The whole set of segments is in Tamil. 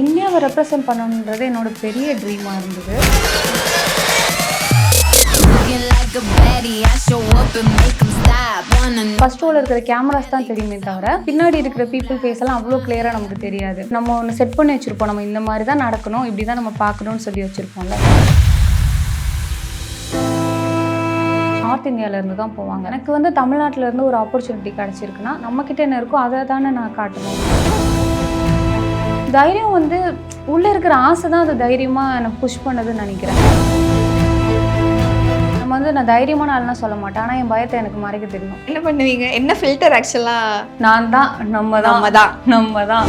இந்தியாவை ரெப்ரசன்ட் பண்ணணுன்றது என்னோட பெரிய ட்ரீமாக இருந்தது. ஃபர்ஸ்ட் ரோல இருக்கிற கேமராஸ் தான் தெரியுமே தவிர பின்னாடி இருக்கிற பீப்புள் ஃபேஸ் எல்லாம் அவ்வளோ கிளியராக நமக்கு தெரியாது. நம்ம ஒன்று செட் பண்ணி வச்சுருப்போம், நம்ம இந்த மாதிரி தான் நடக்கணும், இப்படி தான் நம்ம பார்க்கணும்னு சொல்லி வச்சுருப்போம்ல. நார்த் இந்தியாவிலேருந்து தான் போவாங்க. எனக்கு வந்து தமிழ்நாட்டிலேருந்து ஒரு ஆப்பர்ச்சுனிட்டி கிடச்சிருக்குன்னா நம்மக்கிட்ட என்ன இருக்கோ அதை தானே நான் காட்டணும். தைரியம் வந்து உள்ளே இருக்கிற ஆசை தான் அது தைரியமாக எனக்கு புஷ் பண்ணதுன்னு நினைக்கிறேன். நம்ம வந்து நான் தைரியமான ஆள்லாம் சொல்ல மாட்டேன், ஆனால் என் பயத்தை எனக்கு மறைக்க தெரியும். என்ன பண்ணுவீங்க? என்ன ஃபில்டர்? ஆக்சுவலாக நான் தான் நம்ம தான்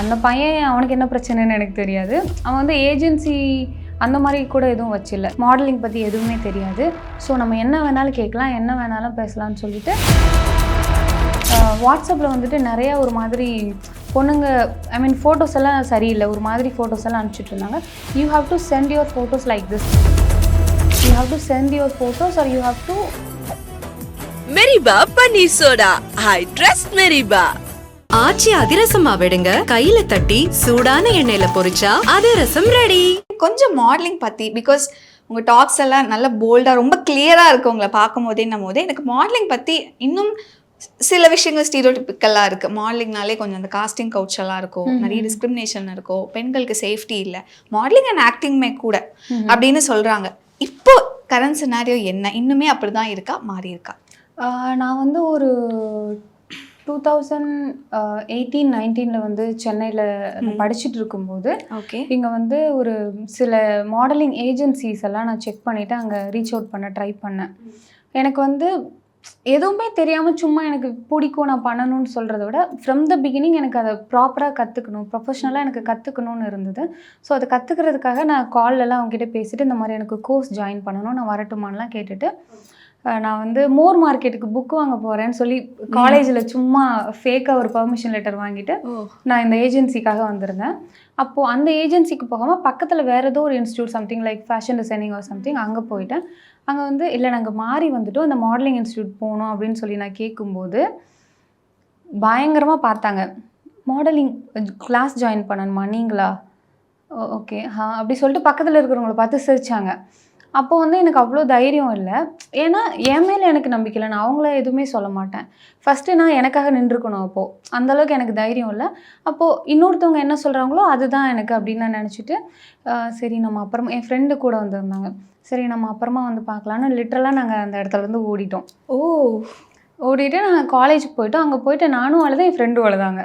அந்த பையன் அவனுக்கு என்ன பிரச்சனைன்னு எனக்கு தெரியாது. அவன் வந்து ஏஜென்சி அந்த மாதிரி கூட எதுவும் வச்சில்ல. மாடலிங் பற்றி எதுவுமே தெரியாது. ஸோ நம்ம என்ன வேணாலும் கேட்கலாம், என்ன வேணாலும் பேசலாம்னு சொல்லிட்டு வாட்ஸ்அப்பில் வந்துட்டு நிறையா ஒரு மாதிரி பொண்ணுங்க ஃபோட்டோஸ் எல்லாம் சரியில்லை, ஒரு மாதிரி ஃபோட்டோஸ் எல்லாம் அனுப்பிச்சிட்டு இருந்தாங்க. You have to send your photos like this, you have to send your photos or you have to Meriba பன்னீர் soda. I trust Meriba. Aachi அதிரசமா விடுங்க, கையில தட்டி சூடான எண்ணெயில பொரிச்சா அதிரசம் ரெடி. கொஞ்சம் மாடலிங் பற்றி, பிகாஸ் உங்கள் டாக்ஸ் எல்லாம் நல்லா போல்டாக ரொம்ப கிளியராக இருக்குது உங்களை பார்க்கும் போதே எனக்கு மாடலிங் பற்றி இன்னும் சில விஷயங்கள் ஸ்டீரியோடிபிக்கலாக இருக்குது. மாடலிங்னாலே கொஞ்சம் அந்த காஸ்டிங் கவுச் எல்லாம் இருக்கும், நிறைய டிஸ்கிரிமினேஷன் இருக்கும், பெண்களுக்கு சேஃப்டி இல்லை, மாடலிங் அண்ட் ஆக்டிங்குமே கூட அப்படின்னு சொல்கிறாங்க. இப்போ கரண்ட் சினாரியோ என்ன? இன்னுமே அப்படி தான் இருக்கா, மாறி இருக்கா? நான் வந்து ஒரு 2018-19 வந்து சென்னையில் படிச்சுட்டு இருக்கும்போது இங்கே வந்து ஒரு சில மாடலிங் ஏஜென்சிஸ் எல்லாம் நான் செக் பண்ணிவிட்டு அங்கே ரீச் அவுட் பண்ண ட்ரை பண்ணேன். எனக்கு வந்து எதுவுமே தெரியாமல் சும்மா எனக்கு பிடிக்கும் நான் பண்ணணும்னு சொல்கிறத விட ஃப்ரம் த பிகினிங் எனக்கு அதை ப்ராப்பராக கற்றுக்கணும், ப்ரொஃபஷ்னலாக எனக்கு கற்றுக்கணும்னு இருந்தது. ஸோ அதை கற்றுக்கிறதுக்காக நான் கால்லலாம் அவங்ககிட்ட பேசிவிட்டு இந்த மாதிரி எனக்கு கோர்ஸ் ஜாயின் பண்ணணும், நான் வரட்டுமான்லாம் கேட்டுட்டு நான் வந்து மோர் மார்க்கெட்டுக்கு புக் வாங்க போகிறேன்னு சொல்லி காலேஜில் சும்மா ஃபேக்காக ஒரு பர்மிஷன் லெட்டர் வாங்கிட்டு நான் இந்த ஏஜென்சிக்காக வந்திருந்தேன். அப்போது அந்த ஏஜென்சிக்கு போகாமல் பக்கத்தில் வேறு ஏதோ ஒரு institute something like fashion designing or something அங்கே போயிட்டேன். அங்கே வந்து இல்லை நாங்கள் மாறி வந்துட்டோம், அந்த மாடலிங் இன்ஸ்டியூட் போகணும் அப்படின்னு சொல்லி நான் கேட்கும்போது பயங்கரமாக பார்த்தாங்க. மாடலிங் கிளாஸ் ஜாயின் பண்ணணுமா நீங்களா? ஓகே அப்படி சொல்லிட்டு பக்கத்தில் இருக்கிறவங்கள பார்த்து சிரிச்சாங்க. அப்போ வந்து எனக்கு அவ்வளோ தைரியம் இல்லை, ஏன்னா என் மேலே எனக்கு நம்பிக்கை இல்லை, நான் அவங்கள எதுவுமே சொல்ல மாட்டேன். ஃபஸ்ட்டு நான் எனக்காக நின்றுக்கணும். அப்போது அந்தளவுக்கு எனக்கு தைரியம் இல்லை. அப்போது இன்னொருத்தவங்க என்ன சொல்கிறாங்களோ அதுதான் எனக்கு அப்படின்னு நான் நினச்சிட்டு சரி நம்ம அப்புறமா, என் ஃப்ரெண்டு கூட வந்திருந்தாங்க, சரி நம்ம அப்புறமா வந்து பார்க்கலான்னு லிட்ரலாக நாங்கள் அந்த இடத்துலேருந்து ஓடிட்டோம். ஓடிட்டு நாங்கள் காலேஜுக்கு போயிட்டோம். அங்கே போயிட்டு நானும் அழுதேன், என் ஃப்ரெண்டும் அழுதாங்க.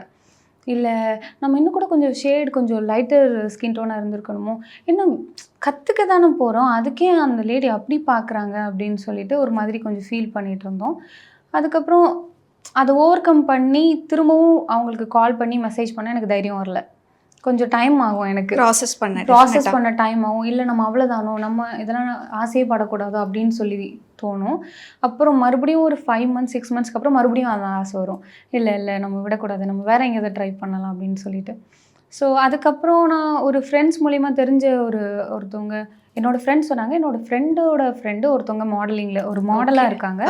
இல்லை நம்ம இன்னும் கூட கொஞ்சம் ஷேட் கொஞ்சம் லைட்டர் ஸ்கின் டோனாக இருந்திருக்கணுமோ, இன்னும் கற்றுக்க தானே போகிறோம், அதுக்கே அந்த லேடி அப்படி பார்க்குறாங்க அப்படின்னு சொல்லிட்டு ஒரு மாதிரி கொஞ்சம் ஃபீல் பண்ணிகிட்டு இருந்தோம். அதுக்கப்புறம் அதை ஓவர் கம் பண்ணி திரும்பவும் அவங்களுக்கு கால் பண்ணி மெசேஜ் பண்ண எனக்கு தைரியம் வரல. கொஞ்சம் டைம் ஆகும் எனக்கு ப்ராசஸ் பண்ண டைம் ஆகும். இல்லை நம்ம அவ்வளோதானோ, நம்ம இதெல்லாம் ஆசையே படக்கூடாதோ அப்படின்னு சொல்லி தோணும். அப்புறம் மறுபடியும் ஒரு 5 months 6 monthsக்கு அப்புறம் மறுபடியும் அந்த ஆசை வரும், இல்லை நம்ம விடக்கூடாது, நம்ம வேறு எங்கேயாவது ட்ரை பண்ணலாம் அப்படின்னு சொல்லிட்டு. ஸோ அதுக்கப்புறம் நான் ஒரு ஃப்ரெண்ட்ஸ் மூலிமா தெரிஞ்ச ஒருத்தவங்க என்னோடய ஃப்ரெண்ட்ஸ் சொன்னாங்க, என்னோடய ஃப்ரெண்டோட ஃப்ரெண்டு ஒருத்தவங்க மாடலிங்கில் ஒரு மாடலாக இருக்காங்க,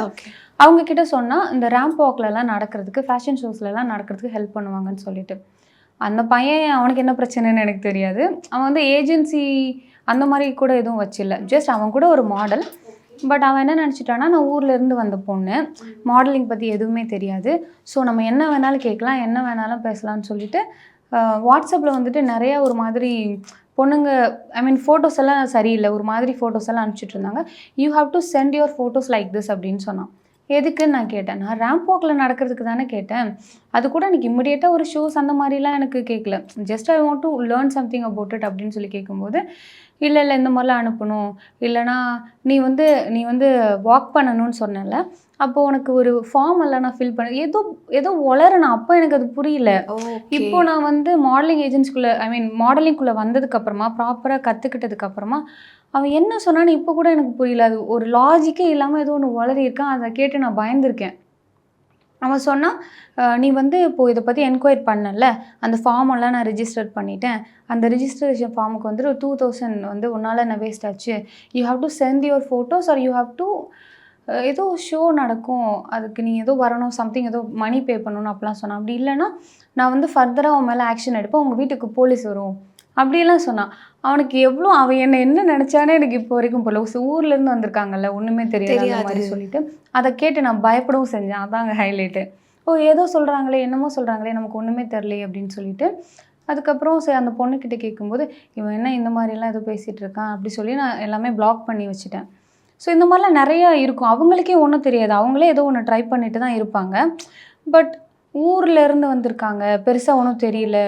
அவங்கக்கிட்ட சொன்னால் இந்த ரேம்ப் வாக்லலாம் நடக்கிறதுக்கு, ஃபேஷன் ஷோஸ்லலாம் நடக்கிறதுக்கு ஹெல்ப் பண்ணுவாங்கன்னு சொல்லிட்டு. அந்த பையன் அவனுக்கு என்ன பிரச்சனைன்னு எனக்கு தெரியாது. அவன் வந்து ஏஜென்சி அந்த மாதிரி கூட எதுவும் வச்சில்ல, ஜஸ்ட் அவன் கூட ஒரு மாடல். பட் அவன் என்ன நினச்சிட்டான்னா, நான் ஊர்லேருந்து வந்த பொண்ணு, மாடலிங் பற்றி எதுவுமே தெரியாது, ஸோ நம்ம என்ன வேணாலும் கேட்கலாம், என்ன வேணாலும் பேசலாம்னு சொல்லிட்டு வாட்ஸ்அப்பில் வந்துட்டு நிறையா ஒரு மாதிரி பொண்ணுங்க ஃபோட்டோஸ் எல்லாம் சரியில்லை, ஒரு மாதிரி ஃபோட்டோஸ் எல்லாம் அனுப்பிச்சிட்டு இருந்தாங்க. You have to send your photos like this அப்படின்னு சொன்னான். எதுக்குன்னு நான் கேட்டேன். நான் ரேம்ப் வாக்கில் நடக்கிறதுக்கு தானே கேட்டேன், அது கூட எனக்கு இம்மிடியேட்டாக ஒரு ஷோஸ் அந்த மாதிரிலாம் எனக்கு கேட்கல, just I want to learn something about it அப்படின்னு சொல்லி கேட்கும்போது, இல்லை இந்த மாதிரிலாம் அனுப்பணும், இல்லைனா நீ வந்து வாக் பண்ணணும்னு சொன்னல, அப்போது உனக்கு ஒரு ஃபார்ம் எல்லாம் நான் ஃபில் பண்ண ஏதோ வளரணும். அப்போ எனக்கு அது புரியல. இப்போ நான் வந்து மாடலிங் ஏஜென்சிக்குள்ளே மாடலிங்குள்ளே வந்ததுக்கப்புறமா ப்ராப்பராக கற்றுக்கிட்டதுக்கப்புறமா அவன் என்ன சொன்னான்னு இப்போ கூட எனக்கு புரியல. அது ஒரு லாஜிக்கே இல்லாமல் ஏதோ ஒன்று வளரி இருக்கான், அதை கேட்டு நான் பயந்துருக்கேன். அவன் சொன்னான், நீ வந்து இப்போது இதை பற்றி என்கொயரி பண்ணல, அந்த ஃபார்மெல்லாம் நான் ரிஜிஸ்டர் பண்ணிட்டேன், அந்த ரிஜிஸ்ட்ரேஷன் ஃபார்முக்கு வந்துட்டு 2000 வந்து உன்னால் என்ன வேஸ்ட் ஆச்சு, you have to send your photos or you have to ஏதோ ஷோ நடக்கும், அதுக்கு நீ ஏதோ வரணும், சம்திங் ஏதோ மணி பே பண்ணணும் அப்படிலாம் சொன்னான். அப்படி இல்லைன்னா நான் வந்து ஃபர்தராக அவன் மேலே ஆக்ஷன் எடுப்பேன், உங்கள் வீட்டுக்கு போலீஸ் வரும் அப்படியெல்லாம் சொன்னான். அவனுக்கு எவ்வளோ அவன் என்ன நினச்சானே எனக்கு இப்போ வரைக்கும் போல. ஊர்லேருந்து வந்திருக்காங்கல்ல, ஒன்றுமே தெரியாது அந்த மாதிரி சொல்லிட்டு அதை கேட்டு நான் பயப்படவும் செஞ்சேன். அதாங்க ஹைலைட்டு. ஓ ஏதோ சொல்கிறாங்களே, என்னமோ சொல்கிறாங்களே, நமக்கு ஒன்றுமே தெரிலையே அப்படின்னு சொல்லிட்டு அதுக்கப்புறம் சரி அந்த பொண்ணுக்கிட்ட கேட்கும்போது இவன் என்ன இந்த மாதிரிலாம் ஏதோ பேசிகிட்டு இருக்கான் அப்படி சொல்லி நான் எல்லாமே பிளாக் பண்ணி வச்சுட்டேன். ஸோ இந்த மாதிரிலாம் நிறையா இருக்கும். அவங்களுக்கே ஒன்றும் தெரியாது, அவங்களே ஏதோ ஒன்று ட்ரை பண்ணிட்டு தான் இருப்பாங்க. பட் ஊர்ல இருந்து வந்திருக்காங்க, பெருசாக ஒன்றும் தெரியல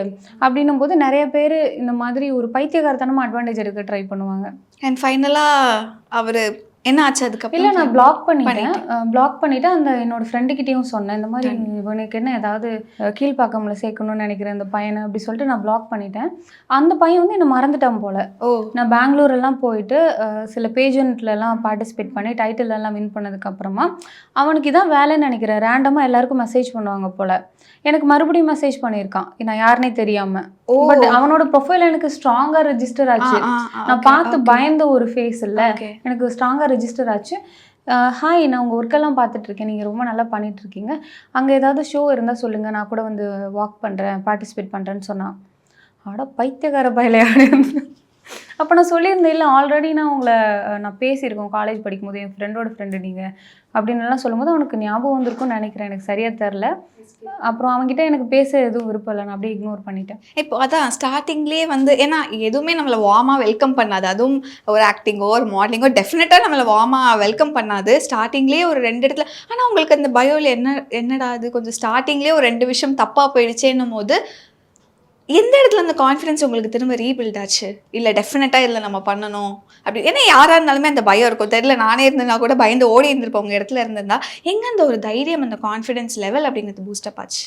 அப்படின்னும் போது நிறைய பேர் இந்த மாதிரி ஒரு பைத்தியகாரத்தனமாக அட்வான்டேஜ் எடுக்க ட்ரை பண்ணுவாங்க. அண்ட் ஃபைனலாக அவர் என்ன ஆச்சு அதுக்கப்புறம்? இல்லை நான் பிளாக் பண்ணிவிட்டு அந்த என்னோட ஃப்ரெண்டுக்கிட்டேயும் சொன்னேன், இந்த மாதிரி இவனுக்கு என்ன ஏதாவது கீழ்ப்பாக்கம்ல சேர்க்கணும்னு நினைக்கிறேன் இந்த பையனை அப்படி சொல்லிட்டு நான் பிளாக் பண்ணிட்டேன். அந்த பையன் வந்து என்னை மறந்துட்டான் போல். நான் பெங்களூர் எல்லாம் போயிட்டு சில பேஜெண்ட்லலாம் பார்ட்டிசிபேட் பண்ணி டைட்டில் எல்லாம் வின் பண்ணதுக்கப்புறமா அவனுக்கு இதான் வேலைன்னு நினைக்கிறேன், ரேண்டமாக எல்லாருக்கும் மெசேஜ் பண்ணுவாங்க போல். எனக்கு மறுபடியும் மெசேஜ் பண்ணியிருக்கான், நான் யாருனே தெரியாமல். பட் அவனோட ப்ரொஃபைல் எனக்கு ஸ்ட்ராங்காக ரெஜிஸ்டர் ஆச்சு. நான் பார்த்து பயந்த ஒரு ஃபேஸ் இல்லை, எனக்கு ஸ்ட்ராங்காக ரெஜிஸ்டர் ஆச்சு. ஹாய், நான் உங்கள் ஒர்க்கெல்லாம் பார்த்துட்ருக்கேன், நீங்கள் ரொம்ப நல்லா பண்ணிகிட்ருக்கீங்க, அங்கே ஏதாவது ஷோ இருந்தால் சொல்லுங்கள், நான் கூட வந்து வாக் பண்ணுறேன், பார்ட்டிசிபேட் பண்ணுறேன்னு சொன்னான். ஆட பைத்தியக்கார பயலையாடு. அப்போ நான் சொல்லியிருந்தேன், இல்லை ஆல்ரெடி நான் பேசியிருக்கோம் காலேஜ் படிக்கும்போது, என் ஃப்ரெண்டோட ஃப்ரெண்டு நீங்கள் அப்படின்னுலாம் சொல்லும்போது அவனுக்கு ஞாபகம் வந்திருக்கும்னு நினைக்கிறேன், எனக்கு சரியாக தெரில. அப்புறம் அவங்ககிட்ட எனக்கு பேச எதுவும் விருப்பம் இல்லை, நான் அப்படியே இக்னோர் பண்ணிட்டேன். இப்போ அதான் ஸ்டார்டிங்லேயே வந்து ஏன்னா எதுவுமே நம்மளை வார்மாக வெல்கம் பண்ணாது, அதுவும் ஒரு ஆக்டிங்கோ ஒரு மாடலிங்கோ டெஃபினட்டாக நம்மளை வார்மாக வெல்கம் பண்ணாது. ஸ்டார்டிங்லேயே ஒரு 2 இடத்துல ஆனால் உங்களுக்கு அந்த பயோவில் என்னடா அது கொஞ்சம் ஸ்டார்டிங்லேயே ஒரு 2 விஷயம் தப்பாக போயிடுச்சேன்னும் போது எந்த இடத்துல அந்த கான்ஃபிடன்ஸ் உங்களுக்கு திரும்ப ரீபில்ட் ஆச்சு? இல்லை டெஃபினட்டாக இதில் நம்ம பண்ணணும் அப்படி, ஏன்னா யாராக இருந்தாலுமே அந்த பயம் இருக்கும். தெரியல, நானே இருந்தேன்னா கூட பயந்து ஓடி இருந்திருப்போம் உங்கள் இடத்துல இருந்திருந்தா. எங்கே அந்த ஒரு தைரியம், அந்த கான்ஃபிடன்ஸ் லெவல் அப்படிங்கிறது பூஸ்டப் ஆச்சு?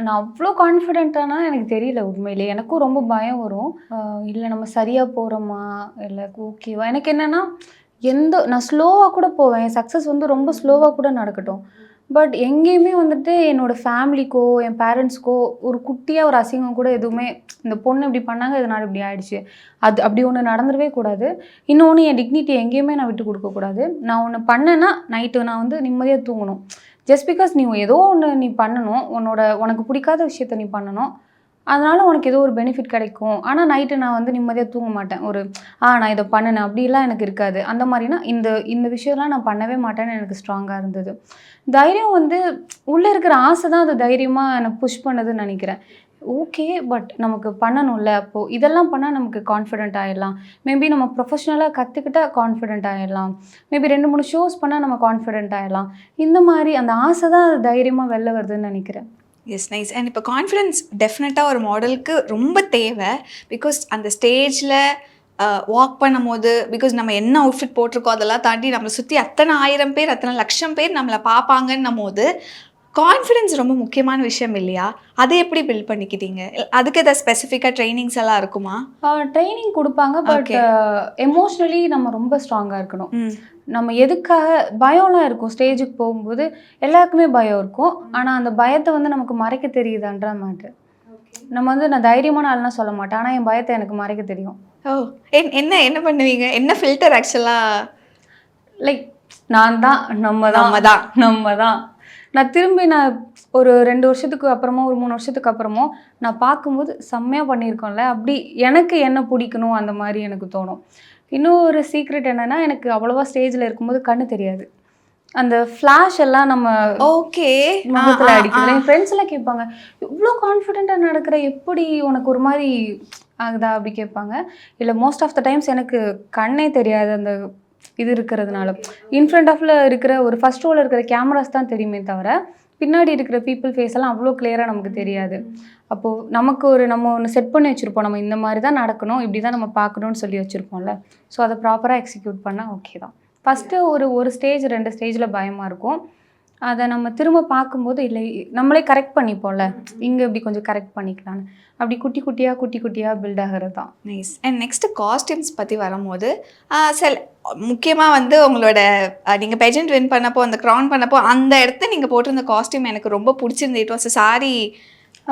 நான் அவ்வளோ கான்ஃபிடென்ட்டானா எனக்கு தெரியல உண்மையிலே. எனக்கும் ரொம்ப பயம் வரும், இல்லை நம்ம சரியாக போகிறோமா இல்லை ஓகேவா. எனக்கு என்னென்னா நான் ஸ்லோவாக கூட போவேன், என் சக்ஸஸ் வந்து ரொம்ப ஸ்லோவாக கூட நடக்கட்டும். பட் எங்கேயுமே வந்துட்டு என்னோடய ஃபேமிலிக்கோ என் பேரண்ட்ஸ்க்கோ ஒரு குட்டியாக ஒரு அசிங்கம் கூட எதுவுமே, இந்த பொண்ணு இப்படி பண்ணாங்க இதனால் இப்படி ஆயிடுச்சு, அது அப்படி ஒன்று நடந்துடவே கூடாது. இன்னொன்று என் டிக்னிட்டி எங்கேயுமே நான் விட்டு கொடுக்கக்கூடாது. நான் ஒன்று பண்ணேன்னா நைட்டு நான் வந்து நிம்மதியாக தூங்கணும். ஜஸ்ட் பிகாஸ் நீ ஏதோ ஒன்று நீ பண்ணணும், உனக்கு பிடிக்காத விஷயத்த நீ பண்ணணும், அதனால் உனக்கு ஏதோ ஒரு பெனிஃபிட் கிடைக்கும். ஆனால் நைட்டு நான் வந்து நிம்மதியாக தூங்க மாட்டேன். நான் இதை பண்ணினேன் அப்படிலாம் எனக்கு இருக்காது. அந்த மாதிரினா இந்த விஷயம்லாம் நான் பண்ணவே மாட்டேன்னு எனக்கு ஸ்ட்ராங்காக இருந்தது. தைரியம் வந்து உள்ளே இருக்கிற ஆசை தான் அது தைரியமாக எனக்கு புஷ் பண்ணுதுன்னு நினைக்கிறேன். ஓகே, பட் நமக்கு பண்ணணும்ல, அப்போது இதெல்லாம் பண்ணால் நமக்கு கான்ஃபிடென்ட் ஆகிடலாம். மேபி நம்ம ப்ரொஃபஷ்னலாக கற்றுக்கிட்டால் கான்ஃபிடென்ட் ஆகிடலாம். மேபி 2-3 ஷோஸ் பண்ணால் நம்ம கான்ஃபிடென்ட் ஆகிடலாம். இந்த மாதிரி அந்த ஆசை தான் அது தைரியமாக வெளில வருதுன்னு நினைக்கிறேன். Yes, nice. அண்ட் இப்போ கான்ஃபிடென்ஸ் டெஃபினட்டாக ஒரு மாடலுக்கு ரொம்ப தேவை. பிகாஸ் அந்த ஸ்டேஜில் வாக் பண்ணும் போது, பிகாஸ் நம்ம என்ன அவுட்ஃபிட் போட்டிருக்கோம் அதெல்லாம் தாண்டி நம்மளை சுற்றி அத்தனை 1000 பேர் அத்தனை லட்சம் பேர் நம்மளை பார்ப்பாங்கன்னும் போது கான்ஃபிடென்ஸ் ரொம்ப முக்கியமான விஷயம் இல்லையா? அதை எப்படி பில்ட் பண்ணிக்கிட்டீங்க? அதுக்கு ஏதாவது ஸ்பெசிஃபிக்காக ட்ரைனிங்ஸ் எல்லாம் இருக்குமா? ட்ரைனிங் கொடுப்பாங்க, பட் எமோஷ்னலி நம்ம ரொம்ப ஸ்ட்ராங்காக இருக்கணும். நம்ம எதுக்காக பயம்லாம் இருக்கும், ஸ்டேஜுக்கு போகும்போது எல்லாருக்குமே பயம் இருக்கும். ஆனால் அந்த பயத்தை வந்து நமக்கு மறைக்க தெரியுதான்ற மேட்ரு. நம்ம வந்து நான் தைரியமான ஆள்லாம் சொல்ல மாட்டேன், ஆனால் என் பயத்தை எனக்கு மறைக்க தெரியும். ஓ, என்ன பண்ணுவீங்க? என்ன ஃபில்டர் ஆக்சுவலாக? லைக் நம்ம தான் நான் திரும்பி ஒரு 2 வருஷத்துக்கு அப்புறமோ ஒரு 3 வருஷத்துக்கு அப்புறமோ நான் பார்க்கும்போது செம்மையாக பண்ணியிருக்கோம்ல, அப்படி எனக்கு என்ன பிடிக்கணும் அந்த மாதிரி எனக்கு தோணும். இன்னும் ஒரு சீக்ரெட் என்னென்னா, எனக்கு அவ்வளோவா ஸ்டேஜில் இருக்கும்போது கண்ணு தெரியாது. அந்த ஃப்ளாஷ் எல்லாம் நம்ம முகத்தில் அடிக்கிறது. என் ஃப்ரெண்ட்ஸ் எல்லாம் கேட்பாங்க, இவ்வளோ கான்ஃபிடென்ட்டாக நடக்கிற, எப்படி உனக்கு ஒரு மாதிரி ஆகுதா அப்படி கேட்பாங்க. இல்லை, மோஸ்ட் ஆஃப் த டைம்ஸ் எனக்கு கண்ணே தெரியாது. அந்த இது இருக்கிறதுனால இன்ஃப்ரண்ட் ஆஃப்ல இருக்கிற ஒரு ஃபர்ஸ்ட் ரோவில் இருக்கிற கேமராஸ் தான் தெரியுமே தவிர பின்னாடி இருக்கிற பீப்புள் ஃபேஸ் எல்லாம் அவ்வளோ கிளியராக நமக்கு தெரியாது. அப்போது நம்ம ஒன்று செட் பண்ணி வச்சுருப்போம், நம்ம இந்த மாதிரி தான் நடக்கணும், இப்படி தான் நம்ம பார்க்கணுன்னு சொல்லி வச்சுருப்போம்ல. ஸோ அதை ப்ராப்பராக எக்ஸிக்யூட் பண்ணால் ஓகே தான். ஃபஸ்ட்டு ஒரு ஸ்டேஜ் 2 ஸ்டேஜில் பயமாக இருக்கும். அதை நம்ம திரும்ப பார்க்கும்போது இல்லை நம்மளே கரெக்ட் பண்ணிப்போம்ல, இங்கே இப்படி கொஞ்சம் கரெக்ட் பண்ணிக்கலான்னு அப்படி குட்டி குட்டியாக பில்ட் ஆகிறது தான். நைஸ். அண்ட் நெக்ஸ்ட்டு காஸ்டியூம்ஸ் பற்றி வரும்போது முக்கியமாக வந்து உங்களோட நீங்கள் பெஜெண்ட் வின் பண்ணப்போ, அந்த க்ரௌன் பண்ணப்போ அந்த இடத்த நீங்கள் போட்டிருந்த காஸ்டியூம் எனக்கு ரொம்ப பிடிச்சிருந்து. It was sari,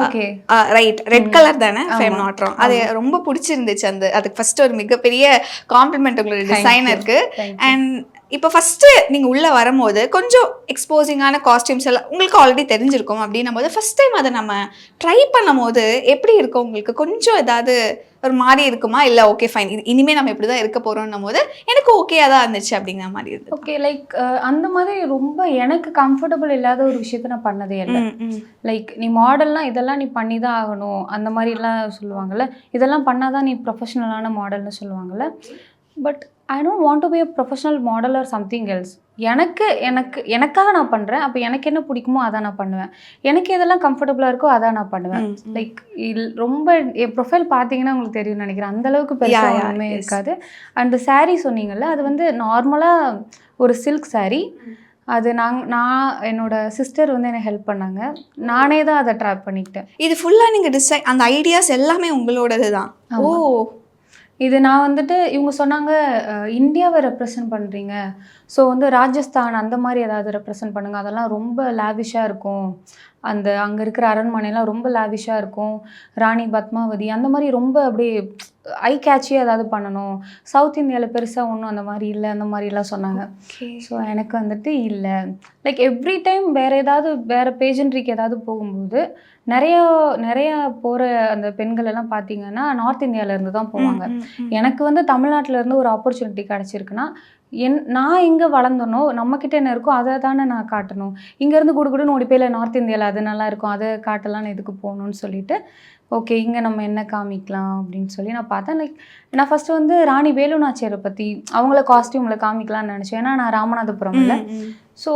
okay right, red colour தானே, ஃபேம் நாட் ராங். அது ரொம்ப பிடிச்சிருந்துச்சு. அதுக்கு ஃபர்ஸ்ட் ஒரு மிகப்பெரிய காம்ப்ளிமெண்ட் உங்களோட டிசைனருக்கு. அண்ட் இப்போ ஃபஸ்ட்டு நீங்கள் உள்ளே வரும்போது கொஞ்சம் எக்ஸ்போசிங்கான காஸ்டியூம்ஸ் எல்லாம் உங்களுக்கு ஆல்ரெடி தெரிஞ்சிருக்கும் அப்படின்னும் போது ஃபஸ்ட் டைம் அதை நம்ம ட்ரை பண்ணும் போது எப்படி இருக்கும் உங்களுக்கு? கொஞ்சம் ஏதாவது ஒரு மாதிரி இருக்குமா, இல்லை ஓகே ஃபைன் இது இனிமேல் நம்ம இப்படி தான் இருக்க போகிறோன்னும் போது எனக்கு ஓகேயாக தான் இருந்துச்சு அப்படிங்கிற மாதிரி இருந்தது? ஓகே, லைக் அந்த மாதிரி ரொம்ப எனக்கு கம்ஃபர்டபுள் இல்லாத ஒரு விஷயத்த நான் பண்ணதே இல்லை. லைக் நீ மாடல்னால் இதெல்லாம் நீ பண்ணி தான் ஆகணும் அந்த மாதிரிலாம் சொல்லுவாங்கள்ல, இதெல்லாம் பண்ணாதான் நீ ப்ரொஃபஷ்னலான மாடல்னு சொல்லுவாங்கள்ல. But I don't want to be a professional model or something else. எனக்காக நான் பண்ணுறேன். அப்போ எனக்கு என்ன பிடிக்குமோ அதான் நான் பண்ணுவேன். எனக்கு எதெல்லாம் கம்ஃபர்டபுளாக இருக்கோ அதான் நான் பண்ணுவேன். லைக் ரொம்ப என் ப்ரொஃபைல் பார்த்தீங்கன்னா உங்களுக்கு தெரியும்னு நினைக்கிறேன். அந்தளவுக்கு பெருசாக ஒன்றுமே இருக்காது. அந்த சாரீ சொன்னீங்கல்ல, அது வந்து நார்மலாக ஒரு சில்க் சாரீ. அது நான் என்னோட சிஸ்டர் வந்து எனக்கு ஹெல்ப் பண்ணாங்க. நானே தான் அதை ட்ராப் பண்ணிக்கிட்டேன். இது ஃபுல்லாக நீங்கள் டிசைன் அந்த ஐடியாஸ் எல்லாமே உங்களோடது தான்? ஓ, இது நான் வந்துட்டு இவங்க சொன்னாங்க இந்தியாவை ரெப்ரசன்ட் பண்ணுறீங்க, ஸோ வந்து ராஜஸ்தான் அந்த மாதிரி ஏதாவது ரெப்ரசன்ட் பண்ணுங்கள், அதெல்லாம் ரொம்ப லேவிஷாக இருக்கும், அந்த அங்கே இருக்கிற அரண்மனைலாம் ரொம்ப லேவிஷாக இருக்கும், ராணி பத்மாவதி அந்த மாதிரி ரொம்ப அப்படியே ஐ கேட்சியாக ஏதாவது பண்ணணும், சவுத் இந்தியாவில் பெருசாக ஒன்றும் அந்த மாதிரி இல்லை அந்த மாதிரிலாம் சொன்னாங்க. ஸோ எனக்கு வந்துட்டு இல்லை, லைக் எவ்ரி டைம் வேறு பேஜன்ட்ரிக்கு ஏதாவது போகும்போது நிறையா போகிற அந்த பெண்கள் எல்லாம் பார்த்தீங்கன்னா நார்த் இந்தியாவிலேருந்து தான் போவாங்க. எனக்கு வந்து தமிழ்நாட்டிலேருந்து ஒரு ஆப்பர்ச்சுனிட்டி கிடச்சிருக்குன்னா நான் எங்கே வளர்ந்தனோ நம்மக்கிட்ட என்ன இருக்கோ அதை தானே நான் காட்டணும். இங்கேருந்து குடுகுடுன்னு ஓடி போய் நார்த் இந்தியாவில் அது நல்லா இருக்கும், அதை காட்டலான்னு எதுக்கு போகணுன்னு சொல்லிட்டு ஓகே இங்கே நம்ம என்ன காமிக்கலாம் அப்படின்னு சொல்லி நான் பார்த்தேன். லைக் நான் ஃபஸ்ட்டு வந்து ராணி வேலு நாச்சியாரை பற்றி அவங்கள காஸ்டியூமில் காமிக்கலான்னு நினச்சேன். ஏன்னா நான் ராமநாதபுரம் இல்லை, ஸோ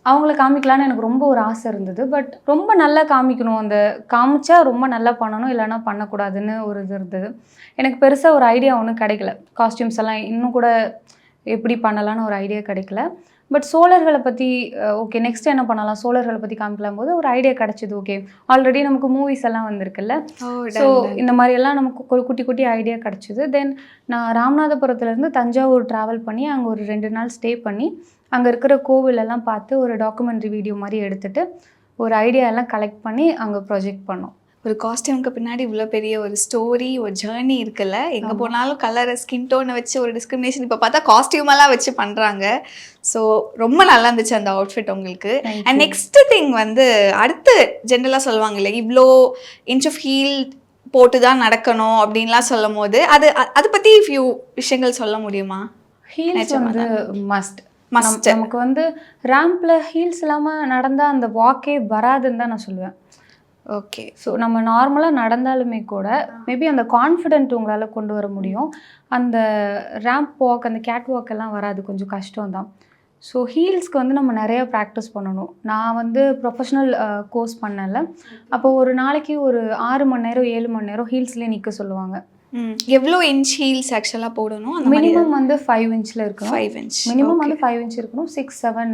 அவங்கள காமிக்கலான்னு எனக்கு ரொம்ப ஒரு ஆசை இருந்தது. பட் ரொம்ப நல்லா காமிக்கணும், அந்த காமிச்சா ரொம்ப நல்லா பண்ணணும், இல்லைன்னா பண்ணக்கூடாதுன்னு ஒரு இது இருந்தது. எனக்கு பெருசாக ஒரு ஐடியா ஒன்றும் கிடைக்கல. காஸ்டியூம்ஸ் எல்லாம் இன்னும் கூட எப்படி பண்ணலான்னு ஒரு ஐடியா கிடைக்கல. பட் சோழர்களை பற்றி ஓகே நெக்ஸ்ட் என்ன பண்ணலாம், சோழர்களை பற்றி காமிக்கலாம் போது ஒரு ஐடியா கிடச்சிது. ஓகே ஆல்ரெடி நமக்கு மூவிஸ் எல்லாம் வந்திருக்குல்ல, ஸோ இந்த மாதிரியெல்லாம் நமக்கு ஒரு குட்டி குட்டி ஐடியா கிடச்சிது. தென் நான் ராமநாதபுரத்துலேருந்து தஞ்சாவூர் ட்ராவல் பண்ணி அங்கே ஒரு 2 நாள் ஸ்டே பண்ணி அங்கே இருக்கிற கோவிலெல்லாம் பார்த்து ஒரு டாக்குமெண்ட்ரி வீடியோ மாதிரி எடுத்துகிட்டு ஒரு ஐடியா எல்லாம் கலெக்ட் பண்ணி அங்கே ப்ரொஜெக்ட் பண்ணோம். ஒரு காஸ்டியூமுக்கு பின்னாடி இவ்வளோ பெரிய ஒரு ஸ்டோரி, ஒரு ஜேர்னி இருக்குல்ல. எங்கே போனாலும் கலரை ஸ்கின் டோனை வச்சு ஒரு டிஸ்கிரிமினேஷன், இப்போ பார்த்தா காஸ்டியூமெல்லாம் வச்சு பண்ணுறாங்க. ஸோ ரொம்ப நல்லா இருந்துச்சு அந்த அவுட்ஃபிட் உங்களுக்கு. அண்ட் நெக்ஸ்ட் திங் வந்து அடுத்து ஜென்ரலாக சொல்லுவாங்க இல்லை, இவ்வளோ இன்ச் ஆஃப் ஹீல் போட்டு தான் நடக்கணும் அப்படின்லாம் சொல்லும் போது அதை பற்றி ஃபியூ விஷயங்கள் சொல்ல முடியுமா? ஹீல்ஸ் வந்து மஸ்ட். நமக்கு வந்து ரேம்பில் ஹீல்ஸ் இல்லாமல் நடந்தால் அந்த வாக்கே வராதுன்னு தான் நான் சொல்லுவேன். ஓகே, ஸோ நம்ம நார்மலாக நடந்தாலுமே கூட மேபி அந்த கான்ஃபிடென்ட் உங்களால் கொண்டு வர முடியும். அந்த ரேம்ப் வாக், அந்த கேட் வாக் எல்லாம் வராது, கொஞ்சம் கஷ்டம் தான். ஸோ ஹீல்ஸ்க்கு வந்து நம்ம நிறைய ப்ராக்டிஸ் பண்ணணும். நான் வந்து ப்ரொஃபஷ்னல் கோர்ஸ் பண்ணல, அப்போ ஒரு நாளைக்கு ஒரு 6 மணி நேரம் 7 மணி நேரம் ஹீல்ஸ்லேயே நிற்க சொல்லுவாங்க. எவ்வளோ இன்ச் ஹீல்ஸ் ஆக்சுவலாக போடணும்? மினிமம் வந்து 5 இன்ச்சில் இருக்கணும். 5 இன்ச் மினிமம் வந்து 5 இன்ச் இருக்கணும். 6, 7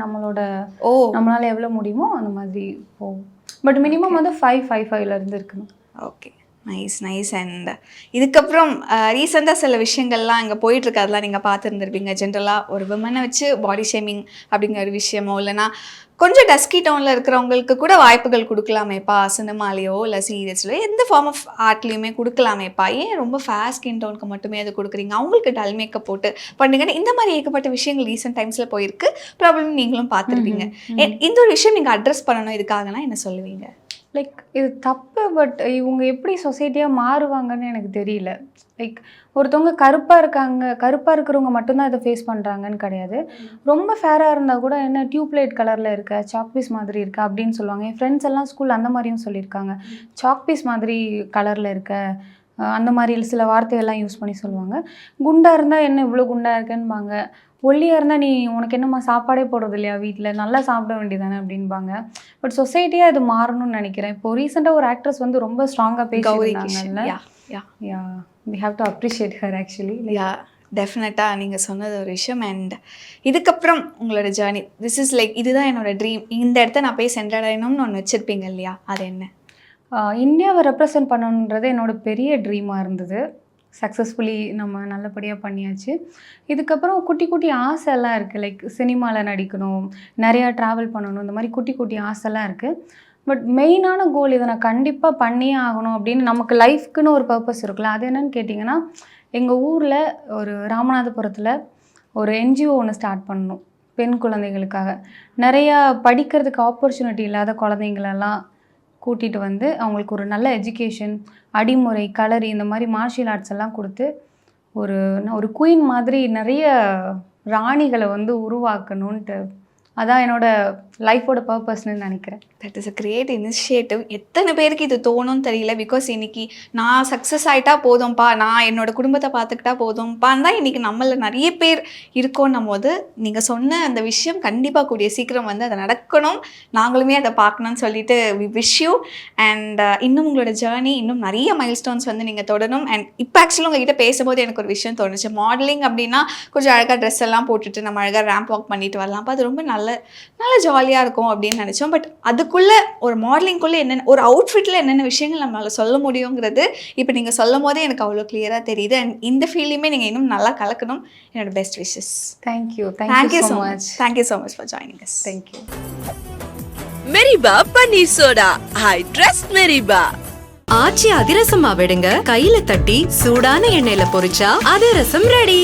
நம்மளால் எவ்வளோ முடியுமோ அந்த மாதிரி போகும். பட் மினிமம் வந்து 5'5'லேருந்து இருக்கணும். Okay, nice. அண்ட் இதுக்கப்புறம் ரீசெண்டாக சில விஷயங்கள்லாம் இங்கே போயிட்டுருக்கு, அதெல்லாம் நீங்கள் பார்த்துருந்துருப்பீங்க. ஜென்ரலாக ஒரு விமனை வச்சு பாடி ஷேமிங் அப்படிங்கிற ஒரு விஷயமோ, இல்லைனா கொஞ்சம் டஸ்கி டவுனில் இருக்கிறவங்களுக்கு கூட வாய்ப்புகள் கொடுக்கலாமேப்பா, சினிமாலேயோ இல்லை சீரியஸ்லையோ எந்த ஃபார்ம் ஆஃப் ஆர்ட்லேயுமே கொடுக்கலாமேப்பா, ஏன் ரொம்ப ஃபேஸ்ட் ஸ்கின் டவுனுக்கு மட்டுமே அது கொடுக்குறீங்க, அவங்களுக்கு டல் மேக்கப் போட்டு பண்ணுங்கன்னு இந்த மாதிரி ஏகப்பட்ட விஷயங்கள் ரீசெண்ட் டைம்ஸில் போயிருக்கு. ப்ராப்ளம் நீங்களும் பார்த்துருப்பீங்க. இந்த ஒரு விஷயம் நீங்கள் அட்ரஸ் பண்ணணும், இதுக்காகனா என்ன சொல்லுவீங்க? லைக் இது தப்பு, பட் இவங்க எப்படி சொசைட்டியாக மாறுவாங்கன்னு எனக்கு தெரியல. லைக் ஒருத்தவங்க கருப்பாக இருக்கிறவங்க மட்டும்தான் இதை ஃபேஸ் பண்ணுறாங்கன்னு கிடையாது. ரொம்ப ஃபேராக இருந்தால் கூட என்ன டியூப்லைட் கலரில் இருக்க, சாக்பீஸ் மாதிரி இருக்க அப்படின்னு சொல்லுவாங்க. என் ஃப்ரெண்ட்ஸ் எல்லாம் ஸ்கூல் அந்த மாதிரியும் சொல்லியிருக்காங்க, சாக்பீஸ் மாதிரி கலரில் இருக்க, அந்த மாதிரி சில வார்த்தைகள்லாம் யூஸ் பண்ணி சொல்லுவாங்க. குண்டாக இருந்தால் என்ன இவ்வளோ குண்டாக இருக்கேன்பாங்க, ஒல்லியாக இருந்தால் உனக்கு என்னம்மா சாப்பாடே போடுறது இல்லையா வீட்டில், நல்லா சாப்பிட வேண்டியதானே அப்படின்பாங்க. பட் சொசைட்டியாக இது மாறணும்னு நினைக்கிறேன். இப்போ ரீசெண்டாக ஒரு ஆக்ட்ரஸ் வந்து ரொம்ப ஸ்ட்ராங்காக பேசியிருந்தாங்கல்ல. we have to appreciate her actually. டெஃபினட்டாக நீங்கள் சொன்னது ஒரு விஷயம். அண்ட் இதுக்கப்புறம் உங்களோட ஜேர்னி, திஸ் இஸ் லைக் இதுதான் என்னோடய ட்ரீம், இந்த இடத்த நான் போய் சென்றடையணும்னு ஒன்று வச்சுருப்பீங்க இல்லையா, அது என்ன? இந்தியாவை ரெப்ரசன்ட் பண்ணணுன்றது என்னோட பெரிய ட்ரீமாக இருந்தது. சக்ஸஸ்ஃபுல்லி நம்ம நல்லபடியாக பண்ணியாச்சு. இதுக்கப்புறம் குட்டி குட்டி ஆசைலாம் இருக்குது. லைக் சினிமாவில் நடிக்கணும், நிறையா ட்ராவல் பண்ணணும், இந்த மாதிரி குட்டி குட்டி ஆசைலாம் இருக்குது. பட் மெயினான கோல் இதை நான் கண்டிப்பாக பண்ணியே ஆகணும் அப்படின்னு நமக்கு லைஃப்க்குன்னு ஒரு பர்பஸ் இருக்குல்ல, அது என்னன்னு கேட்டிங்கன்னா, எங்கள் ஊரில் ஒரு ராமநாதபுரத்தில் ஒரு என்ஜிஓ ஒன்று ஸ்டார்ட் பண்ணணும் பெண் குழந்தைகளுக்காக. நிறையா படிக்கிறதுக்கு ஆப்பர்ச்சுனிட்டி இல்லாத குழந்தைங்களெல்லாம் கூட்டிகிட்டு வந்து அவங்களுக்கு ஒரு நல்ல எஜுகேஷன், அடிமுறை, களரி இந்த மாதிரி மார்ஷியல் ஆர்ட்ஸ் எல்லாம் கொடுத்து ஒரு குயின் மாதிரி நிறைய ராணிகளை வந்து உருவாக்கணுன்ட்டு, அதான் என்னோட லைஃபோட பர்பஸ்ன்னு நினைக்கிறேன். That is a great initiative. எத்தனை பேருக்கு இது தோணும்னு தெரியல. பிகாஸ் இன்னைக்கு நான் சக்ஸஸ் ஆகிட்டா போதும்ப்பா, நான் என்னோட குடும்பத்தை பார்த்துக்கிட்டா போதும்ப்பான்னு தான் இன்றைக்கி நம்மள நிறைய பேர் இருக்கோன்னும் போது நீங்கள் சொன்ன அந்த விஷயம் கண்டிப்பாக கூடிய சீக்கிரம் வந்து அதை நடக்கணும், நாங்களுமே அதை பார்க்கணும்னு சொல்லிட்டு வி விஷ் யூ. அண்ட் இன்னும் உங்களோட ஜேர்னி இன்னும் நிறைய மைல்ஸ்டோன்ஸ் வந்து நீங்கள் தொடரும். அண்ட் இப்போ ஆக்சுவலி உங்ககிட்ட பேசும்போது எனக்கு ஒரு விஷயம் தோணுச்சு. மாடலிங் அப்படின்னா கொஞ்சம் அழகாக ட்ரெஸ் எல்லாம் போட்டுட்டு நம்ம அழகாக ரேம்ப் வாக் பண்ணிட்டு வரலாம், அப்போ அது ரொம்ப நல்ல ஜாலியாக இருக்கும் அப்படின்னு நினச்சோம். பட் அதுக்குள்ளே ஒரு மாடலிங்குள்ளே என்னென்ன ஒரு அவுட்ஃபிட்டில் என்னென்ன விஷயங்கள் நம்மளால் சொல்ல முடியுங்கிறது இப்போ நீங்கள் சொல்லும் போதே எனக்கு அவ்வளோ கிளியராக தெரியுது. அண்ட் இந்த ஃபீல்டையுமே நீங்கள் இன்னும் நல்லா கலக்கணும். என்னோட best wishes. Thank you so much. Thank you so much for joining us. Thank you. Meriba பன்னீர் soda, I trust Meriba. Aachi அதிரசமா விடுங்க, கையில தட்டி சூடான எண்ணெயில பொரிச்சா அதிரசம் ரெடி.